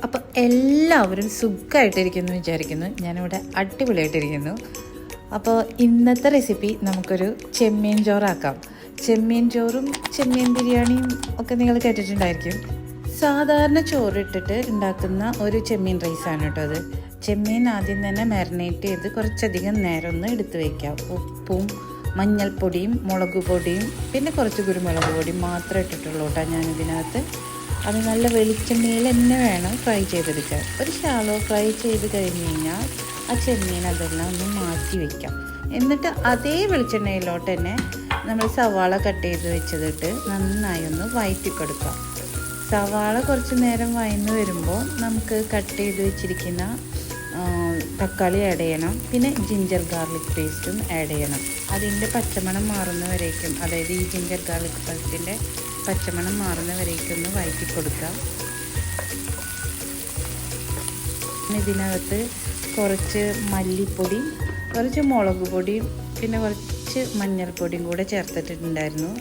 അപ്പോൾ എല്ലാവരും സുഖമായിട്ടിരിക്കുന്നു വിചാരിക്കുന്നു. ഞാനിവിടെ അടിപൊളിയായിട്ടിരിക്കുന്നു. അപ്പോൾ ഇന്നത്തെ റെസിപ്പി നമുക്കൊരു ചെമ്മീൻ ചോറാക്കാം. ചെമ്മീൻ ചോറും ചെമ്മീൻ ബിരിയാണിയും ഒക്കെ നിങ്ങൾ കേട്ടിട്ടുണ്ടായിരിക്കും. സാധാരണ ചോറിട്ടിട്ട് ഉണ്ടാക്കുന്ന ഒരു ചെമ്മീൻ റൈസാണ് കേട്ടോ അത്. ചെമ്മീൻ ആദ്യം തന്നെ മാരിനേറ്റ് ചെയ്ത് കുറച്ചധികം നേരം ഒന്ന് എടുത്ത് വയ്ക്കാം. ഉപ്പും മഞ്ഞൾപ്പൊടിയും മുളക് പൊടിയും പിന്നെ കുറച്ച് കുരുമുളക് പൊടിയും മാത്രമേ ഇട്ടിട്ടുള്ളൂ കേട്ടോ ഞാനിതിനകത്ത്. അത് നല്ല വെളിച്ചെണ്ണയിൽ തന്നെ വേണം ഫ്രൈ ചെയ്തെടുക്കാൻ. ഒരു ഷാലോ ഫ്രൈ ചെയ്ത് കഴിഞ്ഞ് കഴിഞ്ഞാൽ ആ ചെമ്മീൻ അതെല്ലാം ഒന്ന് മാറ്റി വയ്ക്കാം. എന്നിട്ട് അതേ വെളിച്ചെണ്ണയിലോട്ട് തന്നെ നമ്മൾ സവാള കട്ട് ചെയ്ത് വെച്ചതിട്ട് നന്നായി ഒന്ന് വഴറ്റി കൊടുക്കാം. സവാള കുറച്ച് നേരം വഴന്ന് വരുമ്പോൾ നമുക്ക് കട്ട് ചെയ്ത് വെച്ചിരിക്കുന്ന തക്കാളി ആഡ് ചെയ്യണം. പിന്നെ ജിഞ്ചർ ഗാർലിക് പേസ്റ്റും ആഡ് ചെയ്യണം. അതിൻ്റെ പച്ചമണം മാറുന്നവരേക്കും, അതായത് ഈ ജിഞ്ചർ ഗാർലിക് പേസ്റ്റിൻ്റെ പച്ചമണം മാറുന്നവരേക്കും ഒന്ന് വഴറ്റി കൊടുക്കാം. ഇതിനകത്ത് കുറച്ച് മല്ലിപ്പൊടി, കുറച്ച് മുളക് പൊടിയും പിന്നെ കുറച്ച് മഞ്ഞൾപ്പൊടിയും കൂടെ ചേർത്തിട്ടുണ്ടായിരുന്നു.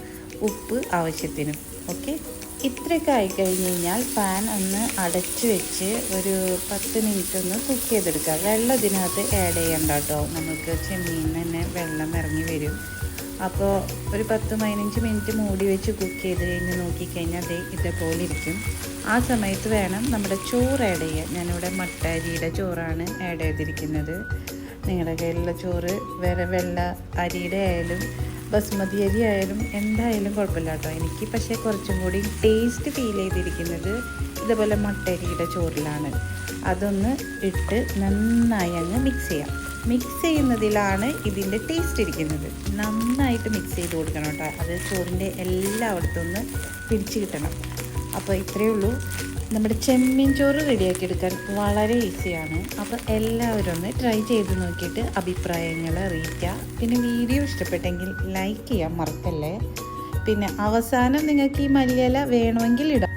ഉപ്പ് ആവശ്യത്തിനും. ഓക്കെ, ഇത്രയൊക്കെ ആയിക്കഴിഞ്ഞ് കഴിഞ്ഞാൽ പാൻ ഒന്ന് അടച്ച് വെച്ച് ഒരു 10 മിനിറ്റ് ഒന്ന് കുക്ക് ചെയ്തെടുക്കുക. വെള്ളം ഇതിനകത്ത് ആഡ് ചെയ്യണ്ട കേട്ടോ, നമുക്ക് ചെമ്മീൻ തന്നെ വെള്ളം ഇറങ്ങി വരും. അപ്പോൾ ഒരു 10-15 മിനിറ്റ് മൂടി വെച്ച് കുക്ക് ചെയ്ത് കഴിഞ്ഞ് നോക്കിക്കഴിഞ്ഞാൽ ഇതേപോലെ ഇരിക്കും. ആ സമയത്ത് വേണം നമ്മുടെ ചോറ് ആഡ് ചെയ്യാൻ. ഞാനിവിടെ മട്ട അരിയുടെ ചോറാണ് ആഡ് ചെയ്തിരിക്കുന്നത്. നിങ്ങളുടെ കയ്യിലുള്ള ചോറ് വേറെ വെള്ള അരിയുടെ ആയാലും ബസ്മതി അരി ആയാലും എന്തായാലും കുഴപ്പമില്ല കേട്ടോ. എനിക്ക് പക്ഷേ കുറച്ചും കൂടി ടേസ്റ്റ് ഫീൽ ചെയ്തിരിക്കുന്നത് ഇതുപോലെ മട്ടരിയുടെ ചോറിലാണ്. അതൊന്ന് ഇട്ട് നന്നായി അങ്ങ് മിക്സ് ചെയ്യാം. മിക്സ് ചെയ്യുന്നതിലാണ് ഇതിൻ്റെ ടേസ്റ്റ് ഇരിക്കുന്നത്. നന്നായിട്ട് മിക്സ് ചെയ്ത് കൊടുക്കണം കേട്ടോ, അത് ചോറിൻ്റെ എല്ലായിടത്തും ഒന്ന് പിടിച്ച് കിട്ടണം. അപ്പോൾ ഇത്രയേ ഉള്ളൂ. നമ്മുടെ ചെമ്മീൻ ചോറ് റെഡിയാക്കി എടുക്കാൻ വളരെ ഈസിയാണ്. അപ്പോൾ എല്ലാവരും ഒന്ന് ട്രൈ ചെയ്ത് നോക്കിയിട്ട് അഭിപ്രായങ്ങൾ അറിയിക്കുക. പിന്നെ വീഡിയോ ഇഷ്ടപ്പെട്ടെങ്കിൽ ലൈക്ക് ചെയ്യാൻ മറക്കല്ലേ. പിന്നെ അവസാനം നിങ്ങൾക്ക് ഈ മല്ലിയില വേണമെങ്കിൽ ഇടാം.